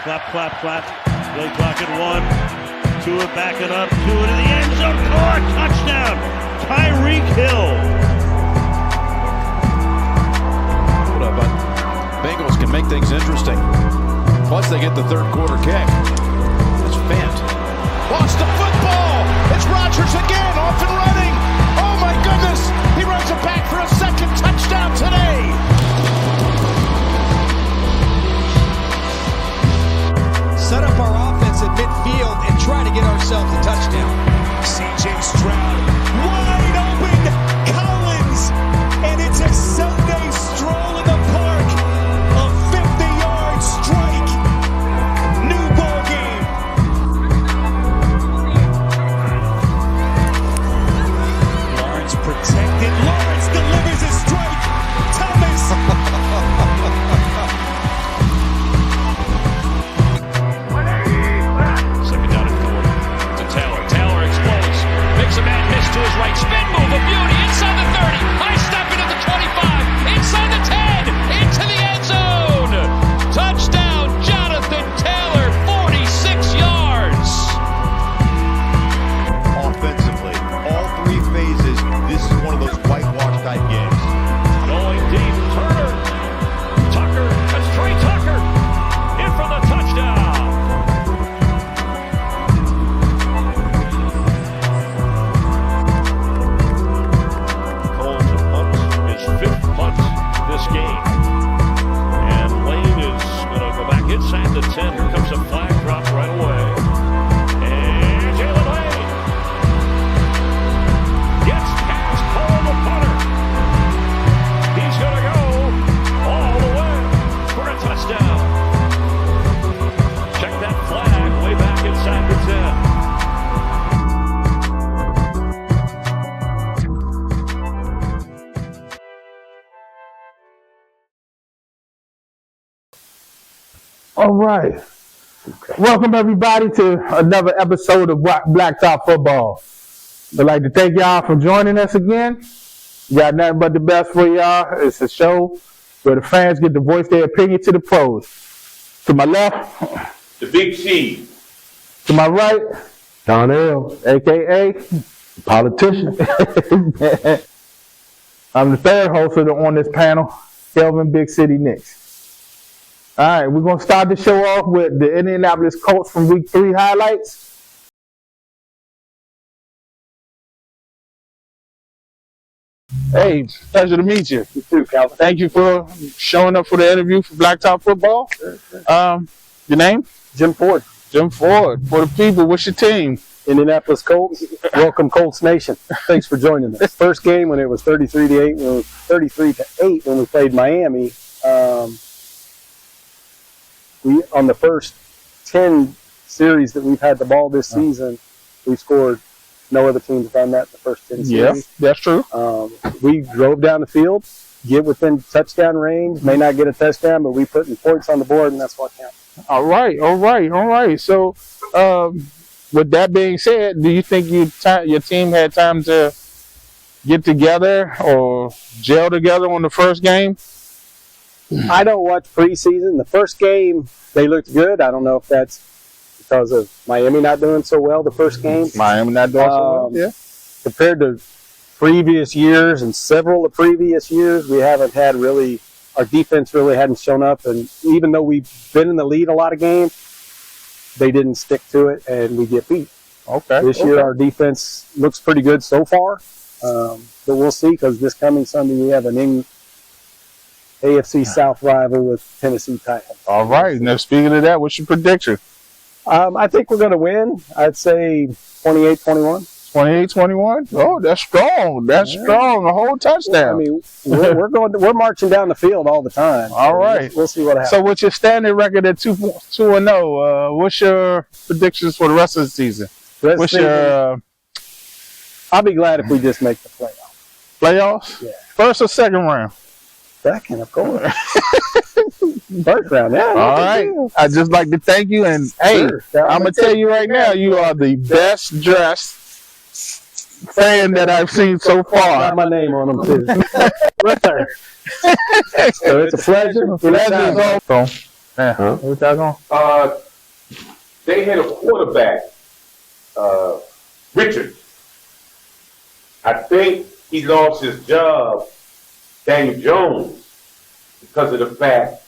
Clap, clap, clap. Play clock at 1. Tua backing up. Tua to the end zone. Caught. Touchdown. Tyreek Hill. But Bengals can make things interesting. Plus, they get the third quarter kick. It's Fant. Lost the football. It's Rodgers again, off and running. Oh my goodness! He runs it back for a second touchdown today. Set up our offense at midfield and try to get ourselves a touchdown. C.J. Stroud, wide open, Collins, and it's a Sunday stroll in the park. A 50-yard strike. New ball game. Lawrence protected. Lawrence delivers a strike. Thomas. Second down and 4 to Taylor. Taylor explodes. Makes a man miss to his right. Spin move, a beauty. Inside the 30. High step into the 25. Inside the 10. Into the end zone. Touchdown, Jonathan Taylor. 46 yards. Offensively, all three phases, this is one of those whitewash type games. Going deep. Turner. Tucker. That's Trey Tucker. In for the touchdown. Cole to punt his 5th punt this game. And Lane is going to go back inside the 10. Here comes a flag drop right away. And Jalen Lane gets past Cole the punter. He's going to go all the way for a touchdown. Check that flag way back inside the 10. All right. Welcome, everybody, to another episode of Blacktop Football. I'd like to thank y'all for joining us again. We got nothing but the best for y'all. It's a show where the fans get to voice their opinion to the pros. To my left, The Big C. to my right, Donnell, a.k.a. politician. I'm the third host on this panel, Kelvin Big City Knicks. All right, we're going to start the show off with the Indianapolis Colts from Week 3 highlights. Hey, pleasure to meet you. You too, Calvin. Thank you for showing up for the interview for Blacktop Football. Your name? Jim Ford, Jim Ford. For the people, what's your team? Indianapolis Colts. Welcome, Colts Nation. Thanks for joining us. First game when it was 33-8 when we played Miami. We on the first 10 series that we've had the ball this season, we scored. No other team's done that in the first 10 series. Yeah, that's true. We drove down the field, get within touchdown range, may not get a touchdown, but we put points on the board, and that's what counts. All right. So, with that being said, do you think your team had time to get together or gel together on the first game? I don't watch preseason. The first game, they looked good. I don't know if that's because of Miami not doing so well the first game. Miami not doing so well, yeah. Compared to previous years and several of previous years, we haven't had really, our defense really hadn't shown up. And even though we've been in the lead a lot of games, they didn't stick to it and we get beat. Okay. This year our defense looks pretty good so far. But we'll see because this coming Sunday we have an AFC South rival with Tennessee Titans. All right. Now, speaking of that, what's your prediction? I think we're going to win. I'd say 28-21. 28-21? Oh, that's strong. That's strong. A whole touchdown. I mean, we're marching down the field all the time. All right. We'll see what happens. So, with your standing record at 2-0, what's your predictions for the rest of the season? I'll be glad if we just make the playoffs. Playoffs? Yeah. First or second round? Second, of course. First round, yeah. All right. I'd just like to thank you. And, hey, I'm going to tell you right now, you are the best dressed fan that I've seen so far. Got my name on them, too. So it's a pleasure. Yeah. What y'all going? They had a quarterback, Richard. I think he lost his job, Daniel Jones, because of the fact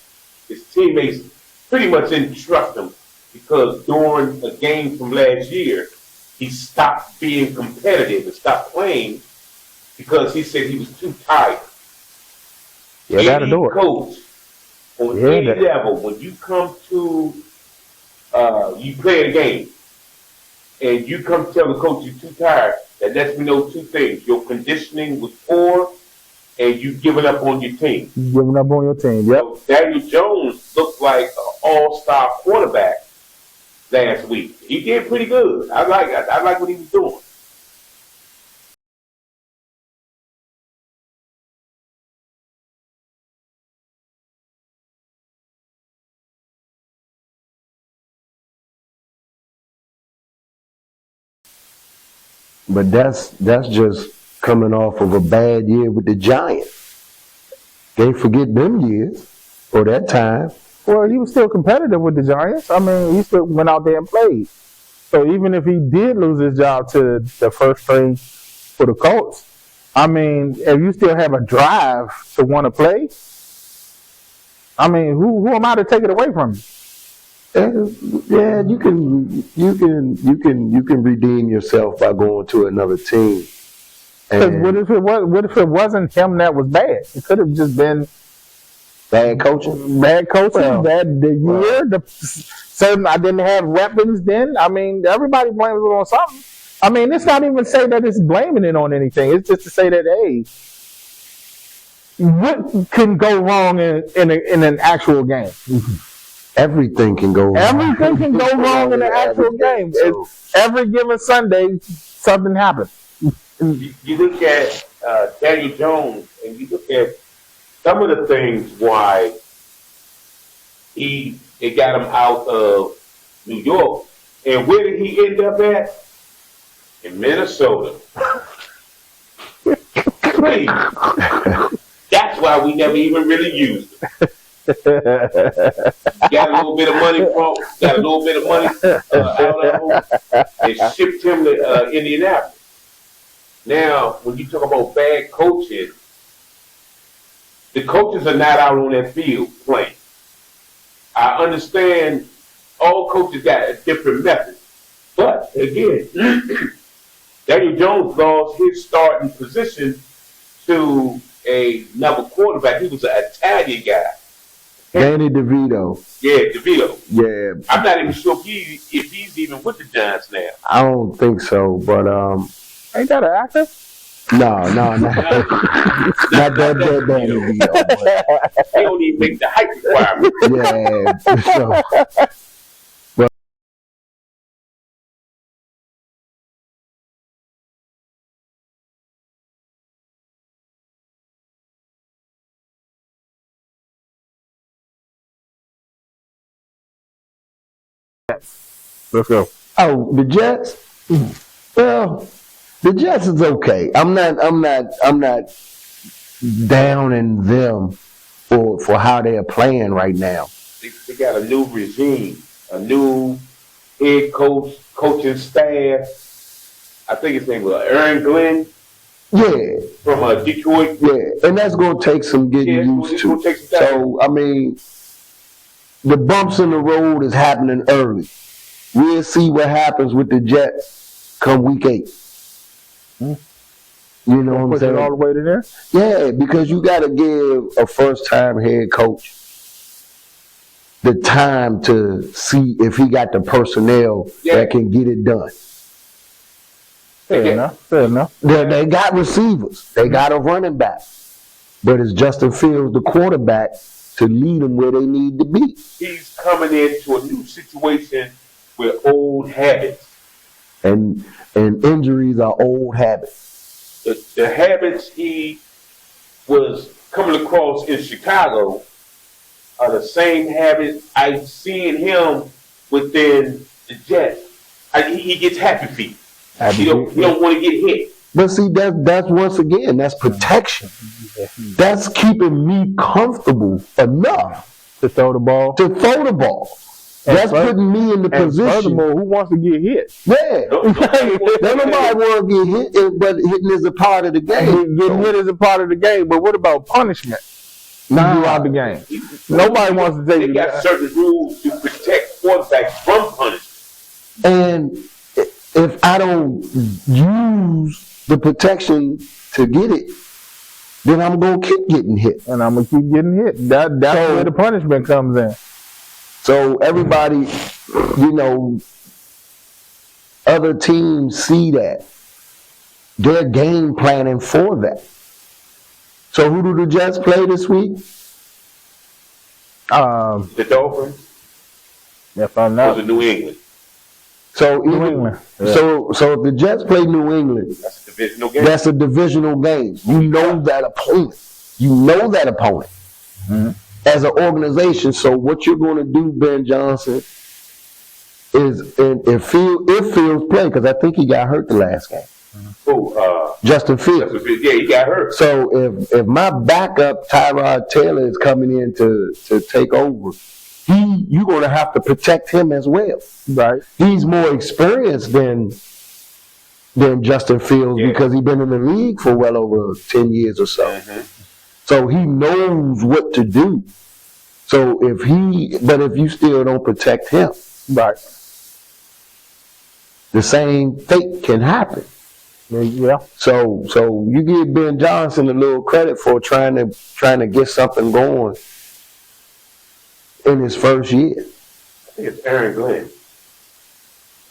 his teammates pretty much didn't trust him because during a game from last year, he stopped being competitive and stopped playing because he said he was too tired. Yeah, that'll do it. Coach, on any level, when you come to, you play a game, and you come to tell the coach you're too tired, that lets me know two things. Your conditioning was poor, and you giving up on your team. Giving up on your team, yep. So Daniel Jones looked like an all-star quarterback last week. He did pretty good. I like what he was doing. But that's just coming off of a bad year with the Giants. Can't forget them years or that time. Well, he was still competitive with the Giants. I mean, he still went out there and played. So even if he did lose his job to the first string for the Colts, I mean, if you still have a drive to want to play, I mean, who am I to take it away from you? Yeah, you can redeem yourself by going to another team. Because what if it wasn't him that was bad? It could have just been bad coaching, bad the year. Certain I didn't have weapons then. I mean, everybody blames it on something. I mean, it's not even say that it's blaming it on anything. It's just to say that, hey, what can go wrong in an actual game? Everything can go wrong. Everything can go wrong in an actual game. Every given Sunday, something happens. You look at Daniel Jones, and you look at some of the things why it got him out of New York. And where did he end up at? In Minnesota. Hey, that's why we never even really used him. Got a little bit of money out of him and shipped him to Indianapolis. Now, when you talk about bad coaching, the coaches are not out on that field playing. I understand all coaches got a different method. But, again, Daniel Jones lost his starting position to another quarterback. He was an Italian guy. Danny DeVito. Yeah, DeVito. Yeah. I'm not even sure if he's even with the Giants now. I don't think so, but ain't that an actor? No, not that Danny DeVito. They don't even make the height requirement. Yeah, for sure. Let's go. Oh, the Jets? Well, the Jets is okay. I'm not downing them for how they're playing right now. They got a new regime, a new head coach, coaching staff. I think his name was Aaron Glenn. Yeah. From Detroit. Yeah, and that's going to take some getting used to. So, I mean, the bumps in the road is happening early. We'll see what happens with the Jets come week 8. You know what I'm saying? Push it all the way to there? Yeah, because you got to give a first-time head coach the time to see if he got the personnel that can get it done. Fair enough. They got receivers. They got a running back. But it's Justin Fields, the quarterback, to lead them where they need to be. He's coming into a new situation with old habits. And injuries are old habits. The habits he was coming across in Chicago are the same habits I've seen him within the Jets. He gets happy feet. He don't want to get hit. But see, that's once again, that's protection. That's keeping me comfortable enough To throw the ball. That's putting me in the position. Furthermore, who wants to get hit? Yeah. Don't nobody want to get hit, but hitting is a part of the game. Getting hit is a part of the game, but what about punishment? Throughout the game. Nobody wants to take They got certain rules to protect quarterbacks from punishment. And if I don't use the protection to get it, then I'm going to keep getting hit. And I'm going to keep getting hit. That's where the punishment comes in. So everybody, other teams see that. They're game planning for that. So who do the Jets play this week? The Dolphins. If I'm not. Or the New England. So New England. Yeah. So if the Jets play New England, that's a divisional game. That's a divisional game. You know that opponent. Mm-hmm. As an organization. So what you're going to do, Ben Johnson, is if Fields play, because I think he got hurt the last game. Justin Fields. Yeah, he got hurt. So if my backup Tyrod Taylor is coming in to take over, you're going to have to protect him as well. Right. He's more experienced than Justin Fields because he's been in the league for well over 10 years or so. Mm-hmm. So he knows what to do. So if you still don't protect him, right, the same fate can happen. Yeah. So you give Ben Johnson a little credit for trying to get something going in his first year. I think it's Aaron Glenn.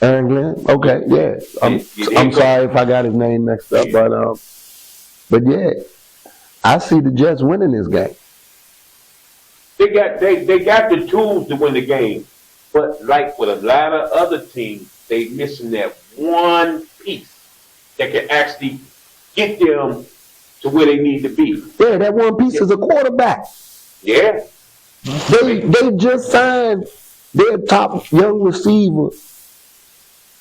Aaron Glenn? Okay, yeah. I'm sorry if I got his name mixed up, but yeah, I see the Jets winning this game. They got the tools to win the game, but like with a lot of other teams, they missing that one piece that can actually get them to where they need to be. Yeah, that one piece is a quarterback. Yeah. They just signed their top young receiver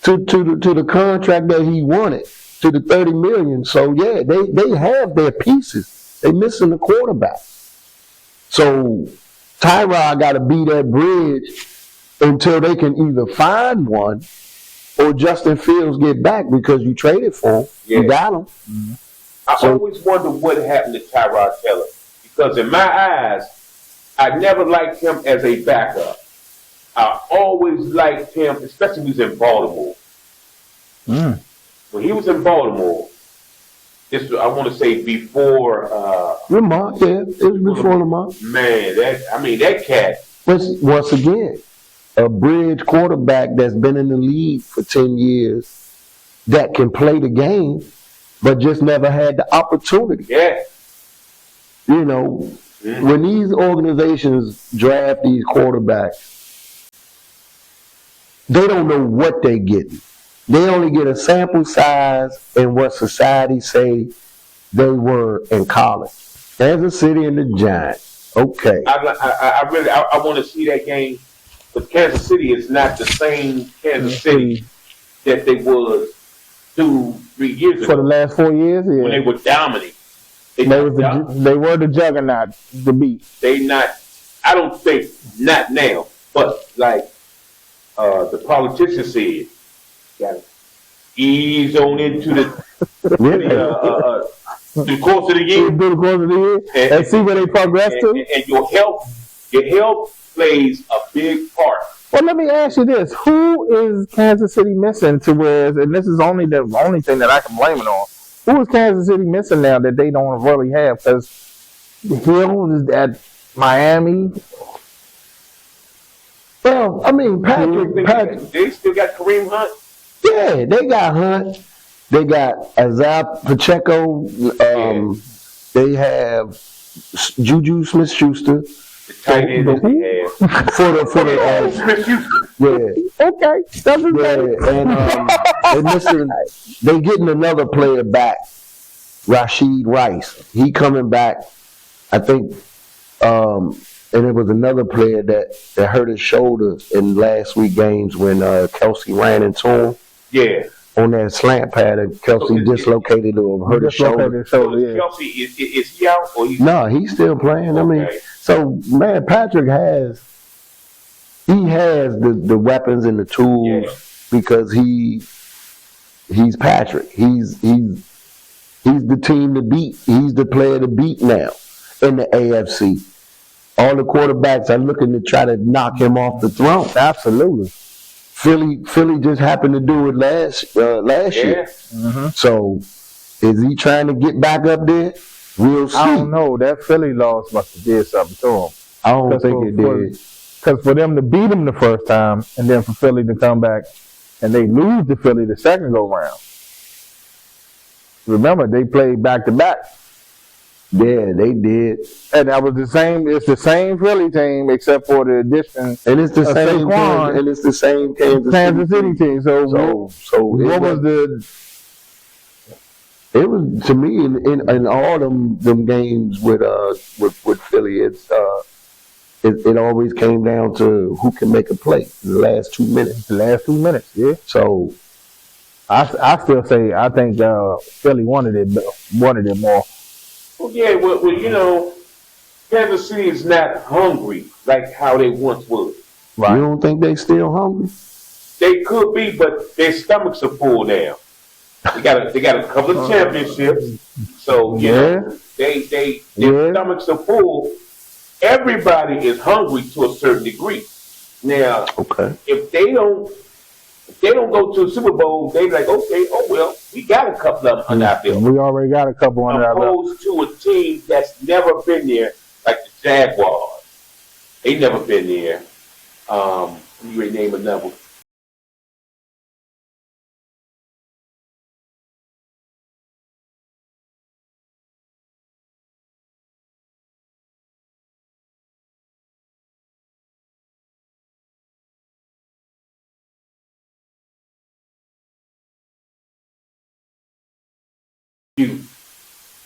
to the contract that he wanted, to the $30 million. So yeah, they have their pieces. They missing the quarterback. So Tyrod got to be that bridge until they can either find one or Justin Fields get back because you traded for him. Yeah. You got him. Mm-hmm. I always wonder what happened to Tyrod Taylor because in my eyes, I never liked him as a backup. I always liked him, especially when he was in Baltimore. When he was in Baltimore, I want to say before Lamar, yeah, it was before Lamar. Man, that cat. Once again, a bridge quarterback that's been in the league for 10 years that can play the game, but just never had the opportunity. Yeah. When these organizations draft these quarterbacks, they don't know what they're getting. They only get a sample size in what society say they were in college. Kansas City and the Giants. Okay. I want to see that game, but Kansas City is not the same Kansas City that they was 2-3 years ago. For the last 4 years, yeah. When they were dominant. They were the juggernaut to beat. I don't think, not now, but like the politicians said, got to ease on into the course of the year. Do the course of the year and see where they progress to. And your health plays a big part. Well, let me ask you this: who is Kansas City missing to where? And this is only the only thing that I can blame it on. Who is Kansas City missing now that they don't really have? Because Hill is at Miami. Well, I mean, Patrick. They still got Kareem Hunt. Yeah, they got Hunt. They got Isaiah Pacheco. They have Juju Smith-Schuster. The tight end that they have. For the Smith-Schuster. Yeah. Okay. And they're missing. They getting another player back, Rashid Rice. He coming back. I think. And it was another player that hurt his shoulder in last week games when Kelsey ran into him. Yeah. on that slant pad that Kelsey dislocated or hurt his shoulder. Kelsey, is he out or No, he's still playing. I mean, so man, Patrick has the weapons and the tools because he's Patrick. He's the team to beat. He's the player to beat now in the AFC. All the quarterbacks are looking to try to knock him off the throne. Absolutely. Philly just happened to do it last year. Mm-hmm. So is he trying to get back up there? We'll see. I don't know. That Philly loss must have did something to him. I don't think it did. Because for them to beat him the first time and then for Philly to come back and they lose to Philly the second go round. Remember, they played back-to-back. Yeah, they did. And that was the same. It's the same Philly team except for the addition. And it's the same Saquon, and it's the same Kansas City team. So what was the? It was, to me, in all them games with Philly, it always came down to who can make a play in the last 2 minutes. The last 2 minutes, yeah. So I still say I think Philly wanted it more. Well, yeah, well, you know, Kansas City is not hungry like how they once were. Right. You don't think they still hungry? They could be, but their stomachs are full now. They got a couple of championships, so you know their stomachs are full. Everybody is hungry to a certain degree. Now, if they don't go to the Super Bowl, they be like, okay, oh well, we got a couple of them under our belt. We already got a couple under our belt. Opposed to a team that's never been there, like the Jaguars. They never been there. Let me name another.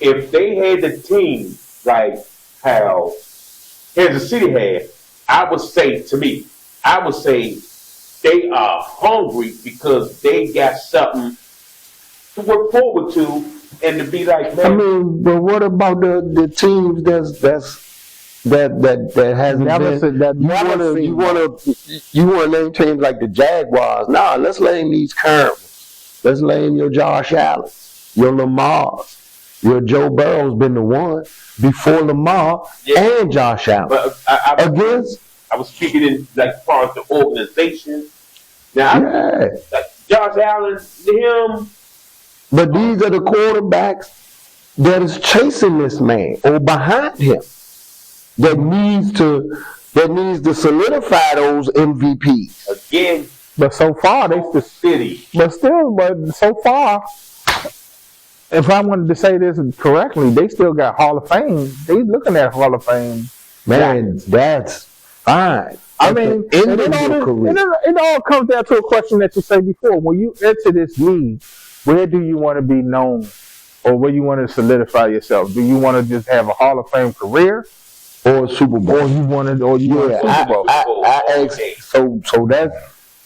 If they had the team like how Kansas City had, I would say they are hungry because they got something to work forward to and to be like, man. I mean, but what about the teams that has never been, that you wanna name teams like the Jaguars? Nah, let's name these Colonels. Let's name your Josh Allen, your Lamars. Your Joe Burrow's been the one before Lamar and Josh Allen. But I was speaking in like part of the organization. Now, like Josh Allen, him. But these are the quarterbacks that is chasing this man or behind him that needs to solidify those MVPs again. But so far, so far. If I wanted to say this correctly, they still got Hall of Fame. They looking at Hall of Fame. Man, that's fine. I mean, it all comes down to a question that you said before. When you enter this league, where do you want to be known, or where you want to solidify yourself? Do you want to just have a Hall of Fame career, or a Super Bowl? Or you want a Super Bowl?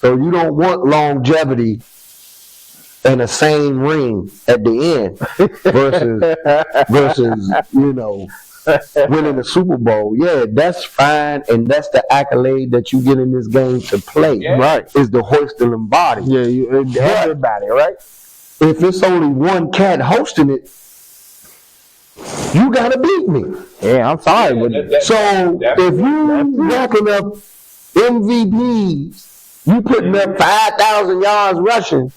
So you don't want longevity and a same ring at the end versus winning the Super Bowl. Yeah, that's fine, and that's the accolade that you get in this game to play. Yeah. Right, is the hoisting and body. Yeah, everybody, right? If it's only one cat hosting it, you gotta beat me. Yeah, I'm sorry, but so if you racking up MVPs, you putting up 5,000 yards rushing,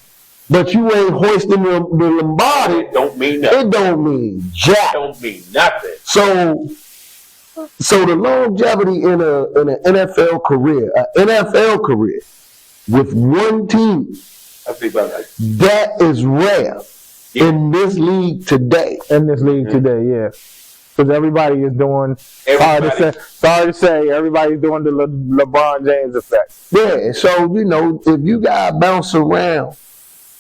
but you ain't hoisting the Lombardi. It don't mean nothing. It don't mean jack. It don't mean nothing. So the longevity in an NFL career with one team, that is rare in this league today. Yeah. Because everybody is doing. Sorry to say, everybody's doing the LeBron James effect. Yeah. So if you gotta bounce around.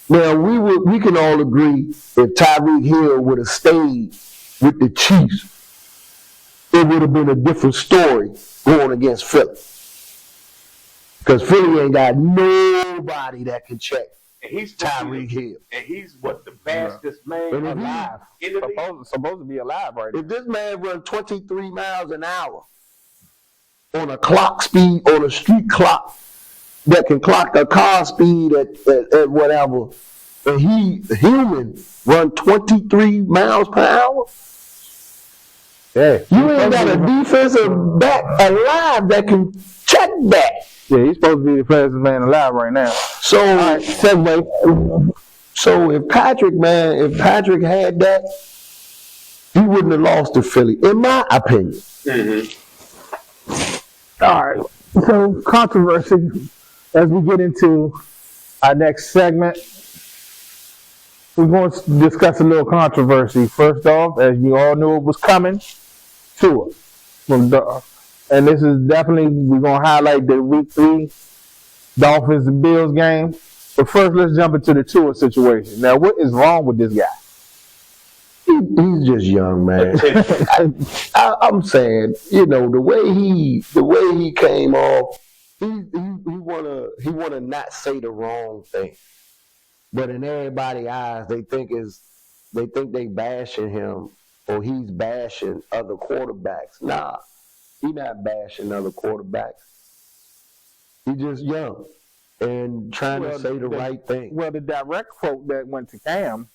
Now, we can all agree if Tyreek Hill would have stayed with the Chiefs, it would have been a different story going against Philly. Because Philly ain't got nobody that can check And he's Tyreek Hill. And he's what, the fastest man And if he- alive in the league. Supposed to be alive right now. If this man run 23 miles an hour on a clock speed, on a street clock that can clock a car speed at whatever, and he human run 23 miles per hour, Yeah, you ain't got a defensive back alive that can check that. Yeah, he's supposed to be the fastest man alive right now. So, so if Patrick had that, he wouldn't have lost to Philly, in my opinion. All right. So controversy. As we get into our next segment, we're going to discuss a little controversy. First off, as you all knew it was coming, Tua. And this is definitely, we're going to highlight the Week 3 Dolphins and Bills game. But first, let's jump into the Tua situation. Now, what is wrong with this guy? He's just young, man. I'm saying, you know, the way he came off, he wanna not say the wrong thing, but in everybody's eyes, they think they bashing him or he's bashing other quarterbacks. Nah, he not bashing other quarterbacks. He just young and trying to say the right thing. Well, the direct quote that went to Cam.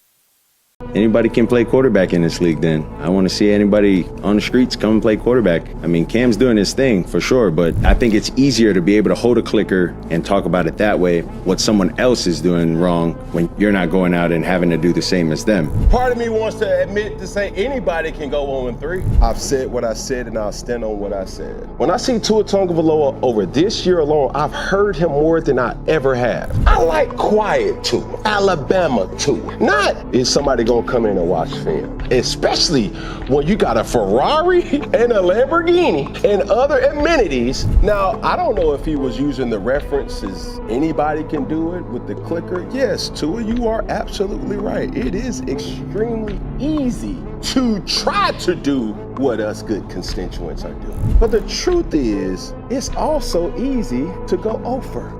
Anybody can play quarterback in this league then. I want to see anybody on the streets come and play quarterback. I mean, Cam's doing his thing for sure, but I think it's easier to be able to hold a clicker and talk about it that way, what someone else is doing wrong when you're not going out and having to do the same as them. Part of me wants to admit to say anybody can go 0-3. I've said what I said and I'll stand on what I said. When I see Tua Tagovailoa over this year alone, I've heard him more than I ever have. I like quiet Tua, Alabama Tua. Not is somebody gonna come in and watch film, especially when you got a Ferrari and a Lamborghini and other amenities. Now, I don't know if he was using the references anybody can do it with the clicker. Yes, Tua, you are absolutely right. It is extremely easy to try to do what us good constituents are doing. But the truth is, it's also easy to go over.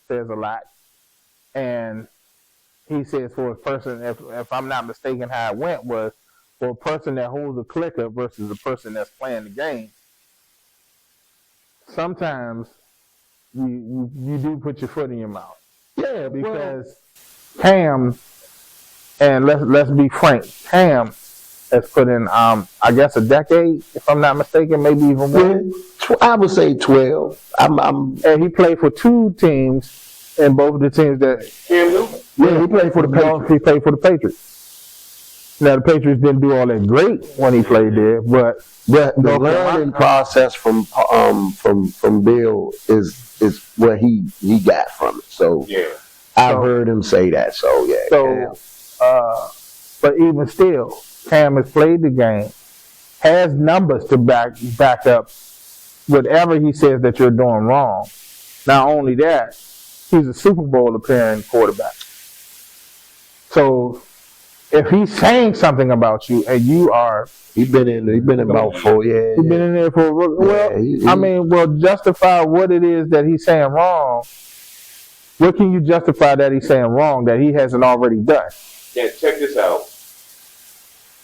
Says a lot, and he says for a person, if I'm not mistaken, how it went was for a person that holds a clicker versus a person that's playing the game. Sometimes you do put your foot in your mouth. Yeah, because Cam, and let's be frank, Cam has put in I guess a decade, if I'm not mistaken, maybe even more. I would say 12. And he played for two teams, and both of the teams that. Yeah, he played for the Patriots. He played for the Patriots. Now the Patriots didn't do all that great when he played there, but the learning process from Bill is what he got from it. So yeah, I've heard him say that. So yeah. So, but even still, Cam has played the game, has numbers to back up whatever he says that you're doing wrong. Not only that, he's a Super Bowl appearing quarterback. So if he's saying something about you and you are, he's been in about 4 years. He's been in there for justify what it is that he's saying wrong. What can you justify that he's saying wrong that he hasn't already done? Yeah, check this out.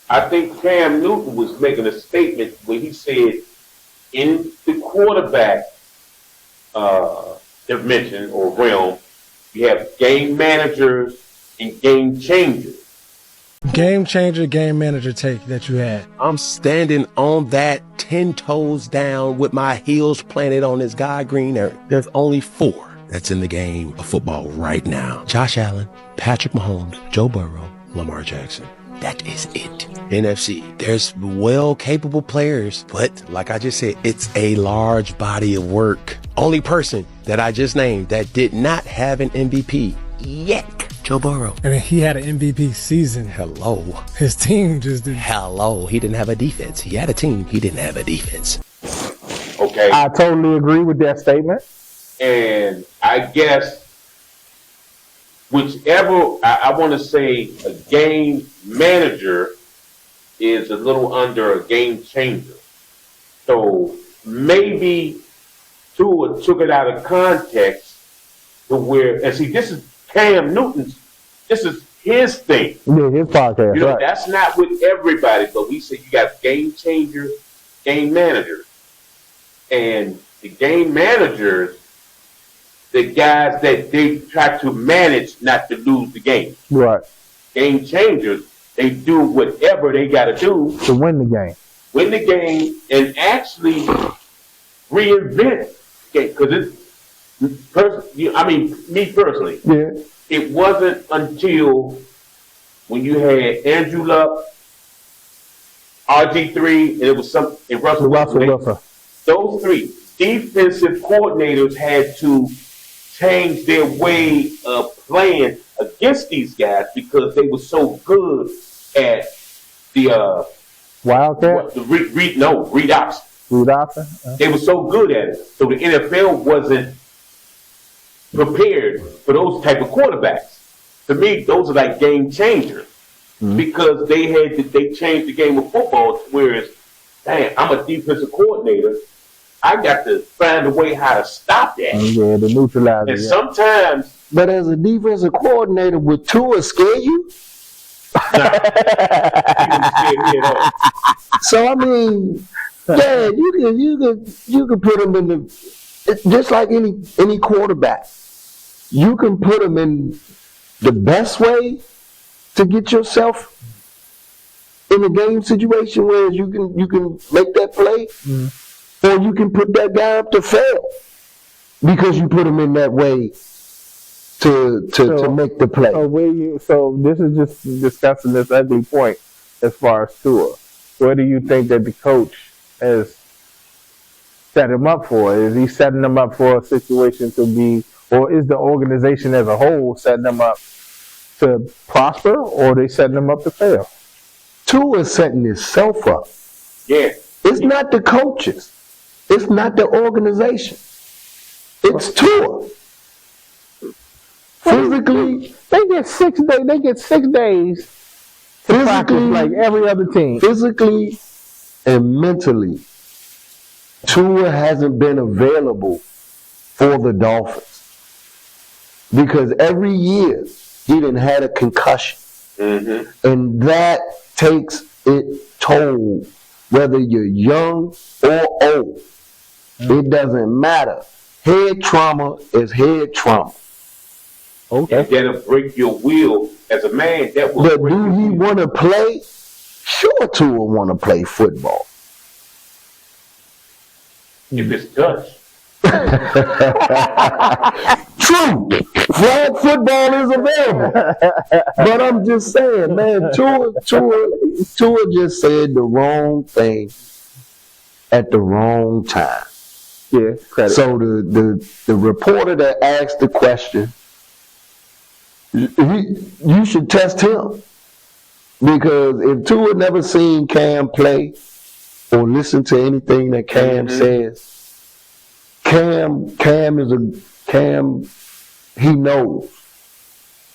I think Cam Newton was making a statement when he said in the quarterback dimension or realm, you have game managers and game changers. Game changer, game manager take that you had. I'm standing on that 10 toes down with my heels planted on this God green earth. There's only 4 that's in the game of football right now. Josh Allen, Patrick Mahomes, Joe Burrow, Lamar Jackson. That is it. NFC, there's well capable players, but like I just said, it's a large body of work. Only person that I just named that did not have an MVP yet, Joe Burrow. And he had an MVP season. Hello. His team just didn't. Hello. He didn't have a defense. He had a team. He didn't have a defense. Okay. I totally agree with that statement. And I guess whichever, I want to say a game manager is a little under a game changer. So maybe Tua took it out of context to where, and see, this is Cam Newton's, this is his thing. Yeah, his podcast, You know, right. that's not with everybody, but we say you got game changer, game managers. And the game managers, the guys that they try to manage not to lose the game. Right. Game changers, they do whatever they got to do To win the game. win the game, and actually reinvent it. Because me personally, Yeah. it wasn't until when you had Andrew Luck, RG3, and it was Russell Wilson. Those three defensive coordinators had to change their way of playing against these guys because they were so good at the Wildcat? read option. Read option? They were so good at it. So the NFL wasn't prepared for those type of quarterbacks. To me, those are like game changers because they changed the game of football. Whereas, dang, I'm a defensive coordinator. I got to find a way how to stop that. Yeah, the neutralizer. And sometimes, But as a defensive coordinator, would Tua scare you? So I mean, yeah, you can put him in just like any quarterback. You can put him in the best way to get yourself in a game situation where you can make that play, or you can put that guy up to fail because you put him in that way to make the play. So this is just discussing this ugly point as far as Tua. What do you think that the coach has set him up for? Is he setting him up for a situation to be, or is the organization as a whole setting him up to prosper, or are they setting him up to fail? Tua is setting himself up. Yeah. It's not the coaches. It's not the organization. It's Tua. Physically, they get 6 days. They get 6 days to practice like every other team. Physically and mentally, Tua hasn't been available for the Dolphins because every year he done had a concussion, and that takes its toll. Whether you're young or old, it doesn't matter. Head trauma is head trauma. Okay. And that'll break your will as a man. That will. But do he want to play? Sure, Tua want to play football. If it's Dutch. True. Flag football is available. But I'm just saying, man, Tua just said the wrong thing at the wrong time. Yeah, credit. So the reporter that asked the question, you should test him. Because if Tua never seen Cam play or listen to anything that Cam says, Cam, he knows.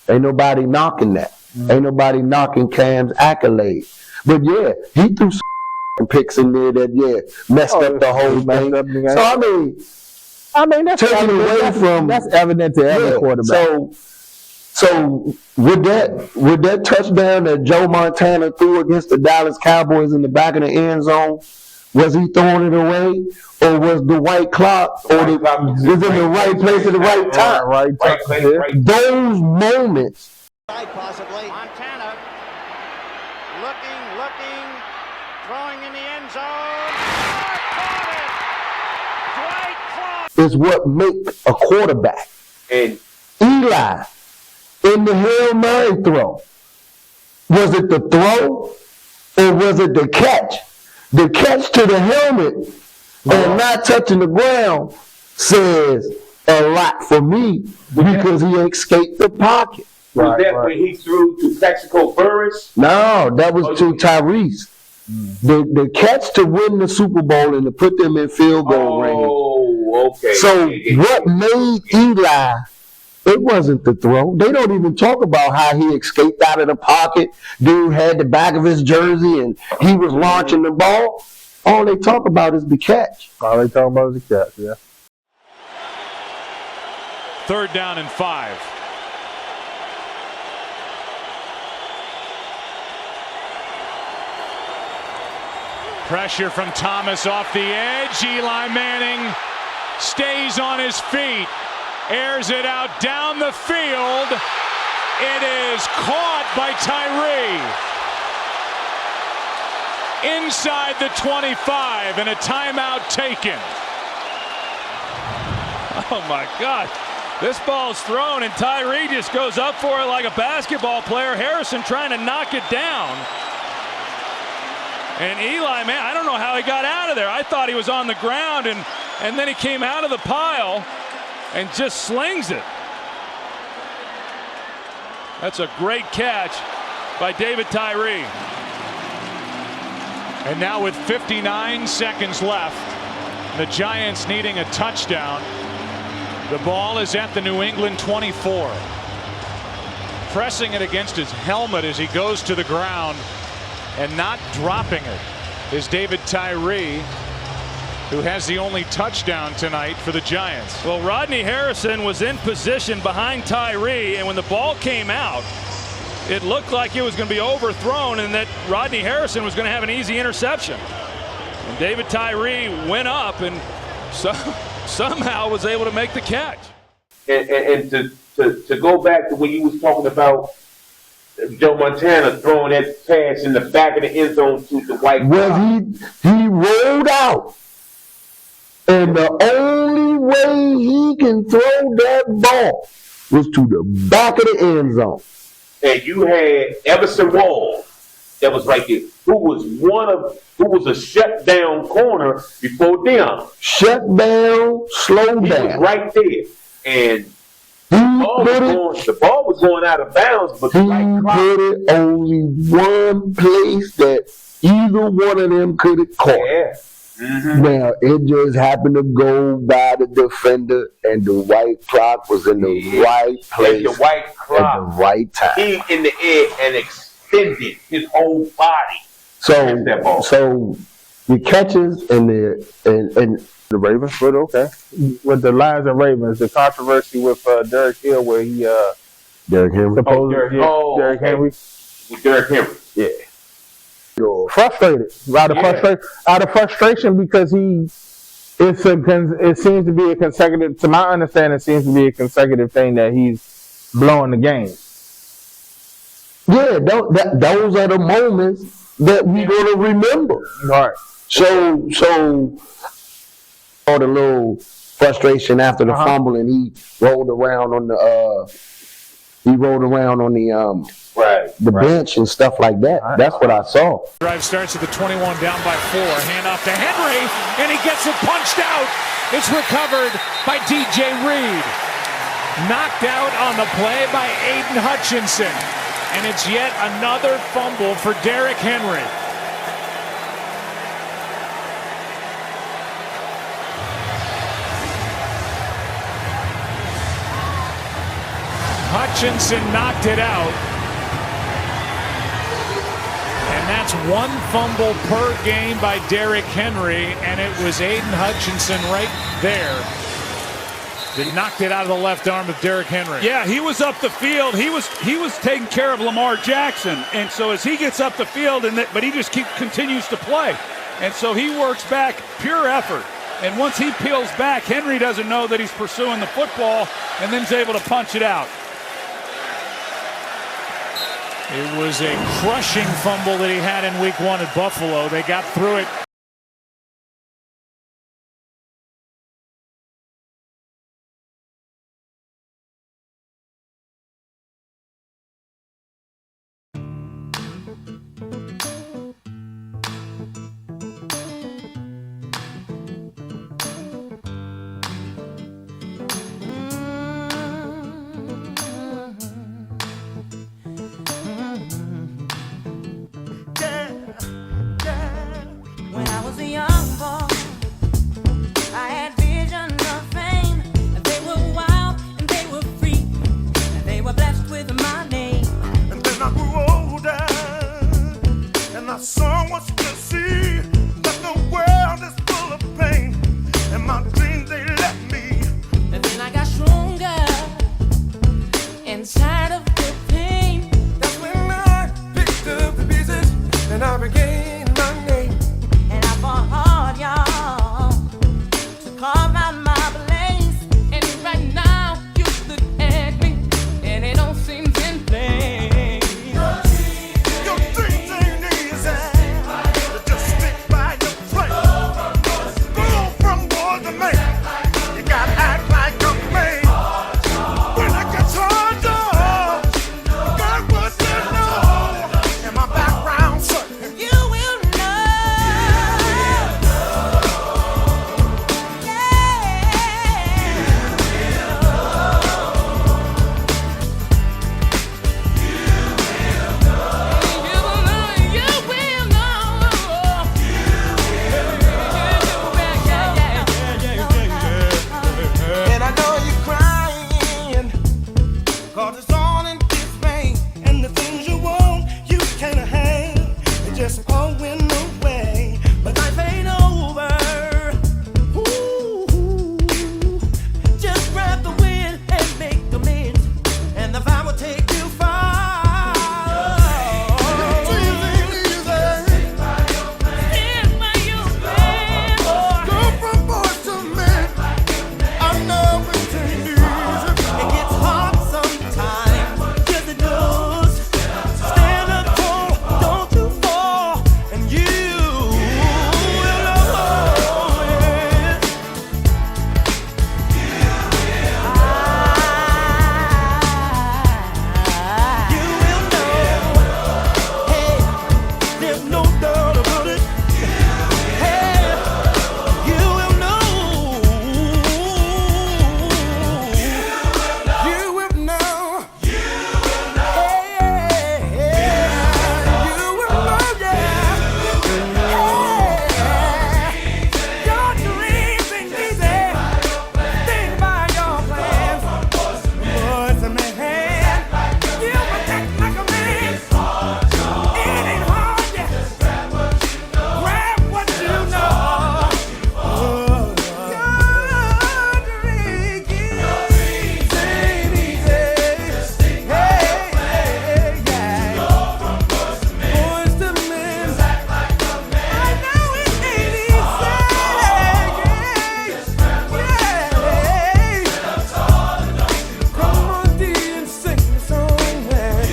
Ain't nobody knocking that. Ain't nobody knocking Cam's accolade. But yeah, he threw some picks in there that messed up the whole thing. So I mean that's taking away from that's evident to every quarterback. So with that touchdown that Joe Montana threw against the Dallas Cowboys in the back of the end zone, was he throwing it away, or was the white clock, was in the right place at the right time? Right place, right. Those moments. Possibly. Montana looking, throwing in the end zone. Caught it. Dwight Is what make a quarterback. And Eli in the Hail Mary throw. Was it the throw or was it the catch? The catch to the helmet and not touching the ground says a lot for me because he escaped the pocket. Was that when he threw to Plaxico Burress? No, that was to Tyrese. The catch to win the Super Bowl and to put them in field goal range. Oh, okay. So what made Eli? It wasn't the throw. They don't even talk about how he escaped out of the pocket. Dude had the back of his jersey and he was launching the ball. All they talk about is the catch. All they talk about is the catch, yeah. 3rd down and 5. Pressure from Thomas off the edge. Eli Manning stays on his feet, airs it out down the field. It is caught by Tyree. Inside the 25 and a timeout taken. Oh my God. This ball's thrown and Tyree just goes up for it like a basketball player. Harrison trying to knock it down. And Eli, man, I don't know how he got out of there. I thought he was on the ground, and then he came out of the pile and just slings it. That's a great catch by David Tyree. And now with 59 seconds left, the Giants needing a touchdown. The ball is at the New England 24. Pressing it against his helmet as he goes to the ground and not dropping it is David Tyree, who has the only touchdown tonight for the Giants. Well, Rodney Harrison was in position behind Tyree, and when the ball came out, it looked like it was going to be overthrown and that Rodney Harrison was going to have an easy interception. And David Tyree went up and somehow was able to make the catch. And to go back to when you was talking about Joe Montana throwing that pass in the back of the end zone to the white. Well, he rolled out. And the only way he can throw that ball was to the back of the end zone. And you had Everson Wall that was right there, who was a shutdown corner before them. Shut down, slow down. He was right there. And the ball was going out of bounds, but he put it only one place that either one of them could have caught. Yeah. Mm-hmm. Now, it just happened to go by the defender, and the white clock was in the right place the white clock at the right time. He in the air and extended his whole body. So the catches and the Ravens were okay. With the Lions and Ravens, the controversy with Derrick Hill, where he Derrick Henry. Derrick Henry. With Derrick Henry. Yeah. Frustrated. Out of frustration because it seems to be a consecutive, to my understanding, it seems to be a consecutive thing that he's blowing the game. Yeah, those are the moments that we're going to remember. Right. So all the little frustration after the fumble, and he rolled around on the bench and stuff like that. That's what I saw. Drive starts at the 21, down by 4. Hand off to Henry, and he gets it punched out. It's recovered by DJ Reed. Knocked out on the play by Aiden Hutchinson. And it's yet another fumble for Derrick Henry. Hutchinson knocked it out. And that's one fumble per game by Derrick Henry, and it was Aiden Hutchinson right there that knocked it out of the left arm of Derrick Henry. Yeah, he was up the field. He was taking care of Lamar Jackson, and so as he gets up the field, but he just continues to play, and so he works back, pure effort. And once he peels back, Henry doesn't know that he's pursuing the football, and then is able to punch it out. It was a crushing fumble that he had in week 1 at Buffalo. They got through it. inside of the pain. That's when I picked up the pieces and I regained my name. And I fought hard, y'all, to carve out my place. And right now you look at me and it don't seem in place. Your dreams ain't easy. Just stick by your place. Go from war to man. You gotta act like a man. When I get charged up, God was to know. And my background certain. You will know. And I know you're crying, 'cause it's all in dismay. And the things you want, you can't have. They're just going away. But life ain't over. Ooh, just grab the wind and make amends. And the vibe will take you far. Dreams ain't easy. Stand by your man. Go from boys to men. I know it ain't easy. It gets hard sometimes. Yes, it does. Stand up tall, don't you fall, and you will know. You will know. Hey, there's no doubt about it. Hey, you will know. You will know. Your dreams ain't easy. Think by your plans. Boys a man. You protect like a man. It ain't hard, yeah. Grab what you know. Your dreams ain't easy. Hey, yeah. Boys to men. I know it ain't easy. Come on, D, and sing the song, man.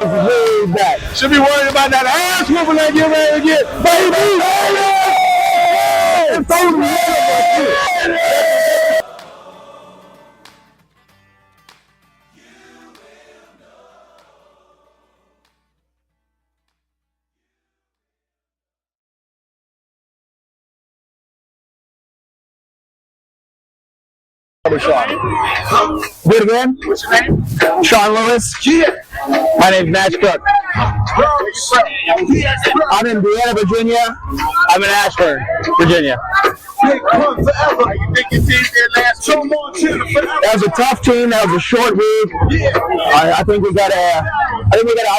Way back. Should be worried about that ass whooping that you're ready to get, baby. It's totally Do it again. What's your name? Sean Lewis. Yeah. My name's Matt Cook. I'm in Vienna, Virginia. I'm in Ashburn, Virginia. That was a tough team. That was a short week. I think we got to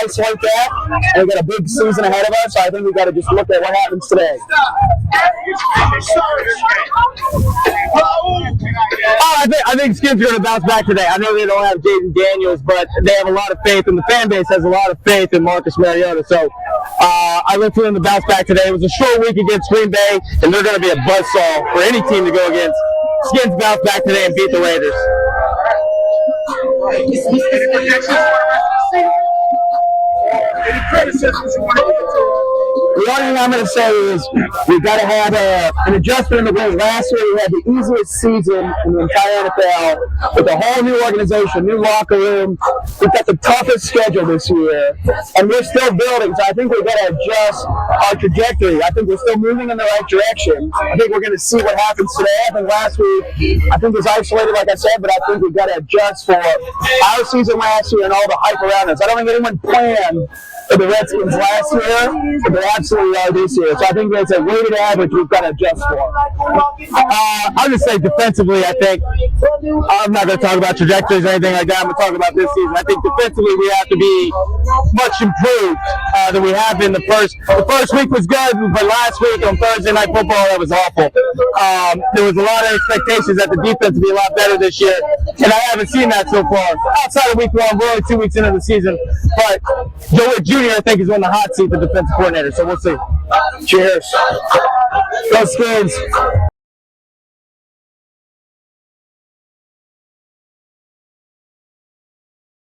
isolate that. We got a big season ahead of us. So I think we got to just look at what happens today. I think Skins are going to bounce back today. I know they don't have Jaden Daniels, but they have a lot of faith, and the fan base has a lot of faith in Marcus Mariota. So I look for them to bounce back today. It was a short week against Green Bay, and they're going to be a buzzsaw for any team to go against. Skins bounce back today and beat the Raiders. Any criticisms you want to get to? The only thing I'm going to say is we've got to have an adjustment in the way. Last year we had the easiest season in the entire NFL with a whole new organization, new locker room. We've got the toughest schedule this year, and we're still building. So I think we've got to adjust our trajectory. I think we're still moving in the right direction. I think we're going to see what happens today. I think last week, I think it was isolated, like I said, but I think we've got to adjust for our season last year and all the hype around us. I don't think anyone planned for the Redskins last year, but they absolutely are this year. So I think there's a weighted average we've got to adjust for. I'll just say defensively, I think, I'm not going to talk about trajectories or anything like that. I'm going to talk about this season. I think defensively we have to be much improved than we have been. The first week was good, but last week on Thursday Night Football, that was awful. There was a lot of expectations that the defense would be a lot better this year, and I haven't seen that so far. Outside of week one, we're only 2 weeks into the season, but Joe Jr., I think, is on the hot seat for defensive coordinator, so we'll see. Cheers. Go Skins.